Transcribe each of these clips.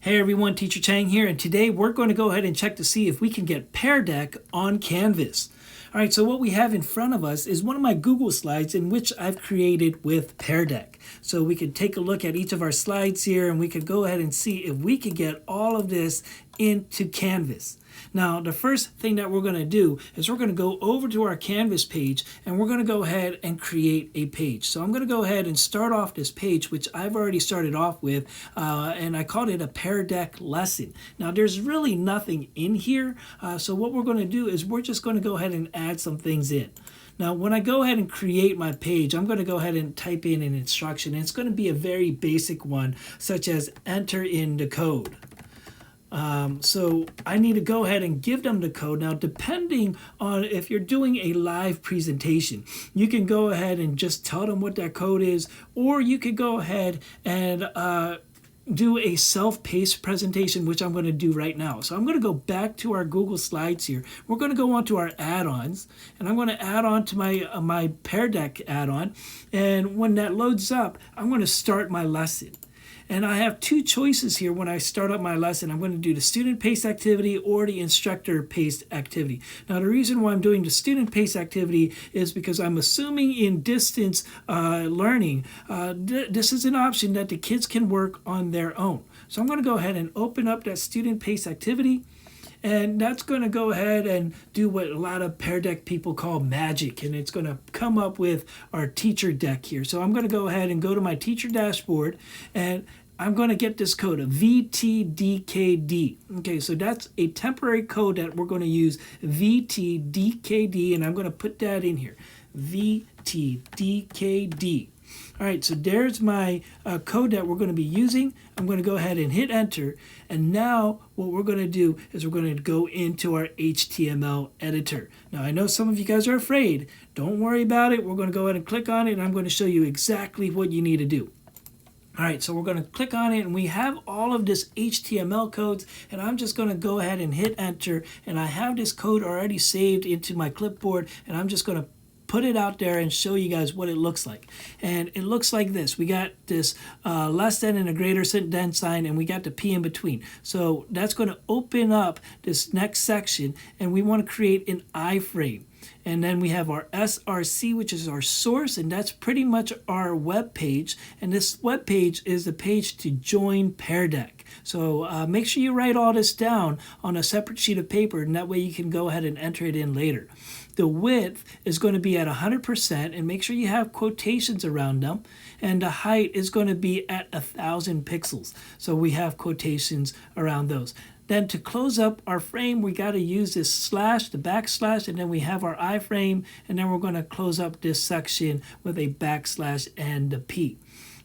Hey everyone, Teacher Chang here, and today we're going to go ahead and check to see if we can get Peardeck on Canvas. All right, so what we have in front of us is one of my Google slides in which I've created with Peardeck. So we could take a look at each of our slides here and we could go ahead and see if we could get all of this into Canvas. Now, the first thing that we're going to do is we're going to go over to our Canvas page and we're going to go ahead and create a page. So I'm going to go ahead and start off this page, which I've already started off with, and I called it a Peardeck lesson. Now, there's really nothing in here, so what we're going to do is we're just going to go ahead and add some things in. Now, when I go ahead and create my page, I'm going to go ahead and type in an instruction, and it's going to be a very basic one, such as enter in the code. So I need to go ahead and give them the code. Now, depending on if you're doing a live presentation, you can go ahead and just tell them what that code is, or you could go ahead and do a self-paced presentation, which I'm going to do right now. So I'm going to go back to our Google Slides here. We're going to go on to our add-ons, and I'm going to add on to my Peardeck add-on. And when that loads up, I'm going to start my lesson. And I have two choices here when I start up my lesson. I'm going to do the student-paced activity or the instructor-paced activity. Now, the reason why I'm doing the student-paced activity is because I'm assuming in distance learning, this is an option that the kids can work on their own. So I'm going to go ahead and open up that student-paced activity. And that's going to go ahead and do what a lot of Peardeck people call magic. And it's going to come up with our teacher deck here. So I'm going to go ahead and go to my teacher dashboard. And I'm going to get this code, a VTDKD. Okay, so that's a temporary code that we're going to use, VTDKD. And I'm going to put that in here, VTDKD. All right, so there's my code that we're going to be using. I'm going to go ahead and hit enter. And now what we're going to do is we're going to go into our HTML editor. Now, I know some of you guys are afraid. Don't worry about it. We're going to go ahead and click on it, and I'm going to show you exactly what you need to do. All right, so we're going to click on it, and we have all of this HTML codes, and I'm just going to go ahead and hit enter. And I have this code already saved into my clipboard, and I'm just going to put it out there and show you guys what it looks like. And it looks like this. We got this less than and a greater than sign, and we got the P in between. So that's going to open up this next section, and we want to create an iframe. And then we have our SRC, which is our source, and that's pretty much our web page. And this web page is the page to join Peardeck. So make sure you write all this down on a separate sheet of paper, and that way you can go ahead and enter it in later. The width is going to be at 100%, and make sure you have quotations around them. And the height is going to be at 1,000 pixels. So we have quotations around those. Then to close up our frame, we got to use this slash, the backslash, and then we have our iframe, and then we're going to close up this section with a backslash and a P.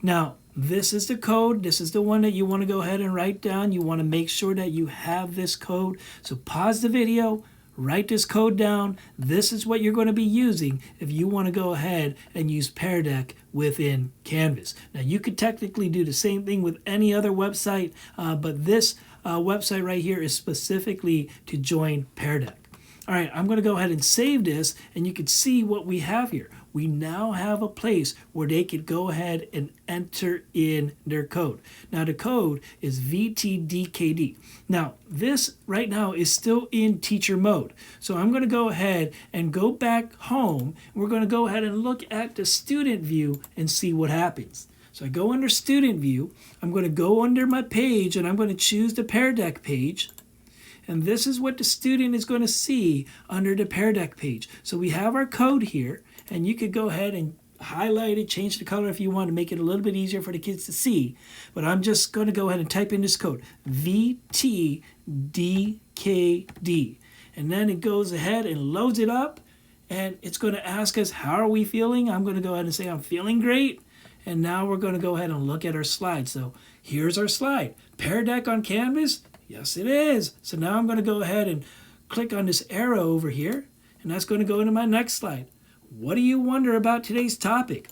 Now, this is the code. This is the one that you want to go ahead and write down. You want to make sure that you have this code. So pause the video, write this code down. This is what you're going to be using if you want to go ahead and use Peardeck within Canvas. Now, you could technically do the same thing with any other website, but this website right here is specifically to join Peardeck. All right, I'm going to go ahead and save this, and you can see what we have here. We now have a place where they could go ahead and enter in their code. Now, the code is VTDKD. Now, this right now is still in teacher mode. So I'm going to go ahead and go back home. We're going to go ahead and look at the student view and see what happens. So I go under student view. I'm going to go under my page, and I'm going to choose the Peardeck page. And this is what the student is going to see under the Peardeck page. So we have our code here, and you could go ahead and highlight it, change the color if you want to make it a little bit easier for the kids to see. But I'm just going to go ahead and type in this code, VTDKD. And then it goes ahead and loads it up, and it's going to ask us, how are we feeling? I'm going to go ahead and say, I'm feeling great. And now we're going to go ahead and look at our slide. So here's our slide. Peardeck on Canvas? Yes, it is. So now I'm going to go ahead and click on this arrow over here, and that's going to go into my next slide. What do you wonder about today's topic?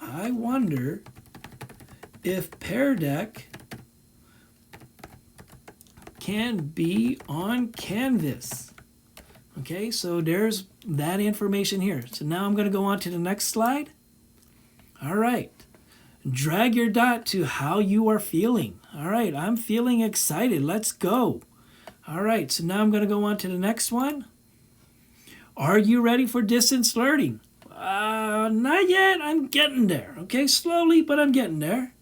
I wonder if Peardeck can be on Canvas. Okay, so there's that information here. So now I'm going to go on to the next slide. All right. drag your dot to how you are feeling. All right, I'm feeling excited. Let's go. All right, so now I'm going to go on to the next one. Are you ready for distance learning? Not yet. I'm getting there. Okay, slowly, but I'm getting there.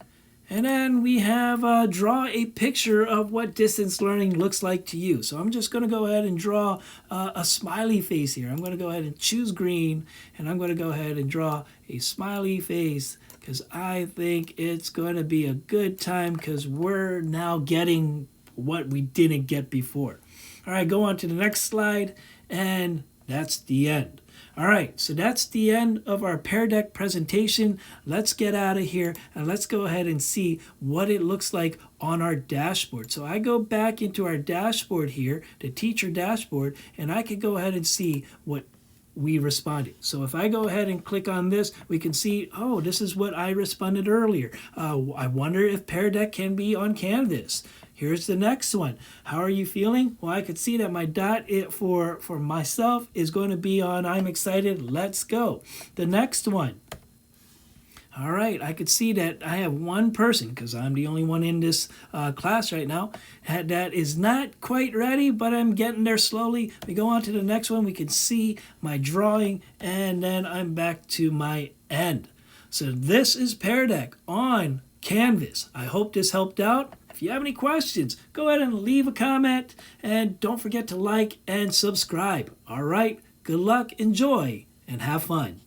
And then we have draw a picture of what distance learning looks like to you. So I'm just going to go ahead and draw a smiley face here. I'm going to go ahead and choose green, and I'm going to go ahead and draw a smiley face because I think it's going to be a good time because we're now getting what we didn't get before. All right, go on to the next slide, and that's the end. All right, so that's the end of our Peardeck presentation. Let's get out of here and let's go ahead and see what it looks like on our dashboard. So I go back into our dashboard here, the teacher dashboard, and I can go ahead and see what we responded. So if I go ahead and click on this, we can see, oh, this is what I responded earlier. I wonder if Peardeck can be on Canvas. Here's the next one. How are you feeling? Well, I could see that my dot for myself is going to be on I'm excited, let's go. The next one. All right, I could see that I have one person, because I'm the only one in this class right now, that is not quite ready, but I'm getting there slowly. We go on to the next one. We can see my drawing, and then I'm back to my end. So this is Peardeck on Canvas. I hope this helped out. If you have any questions, go ahead and leave a comment, and don't forget to like and subscribe. All right, good luck, enjoy, and have fun.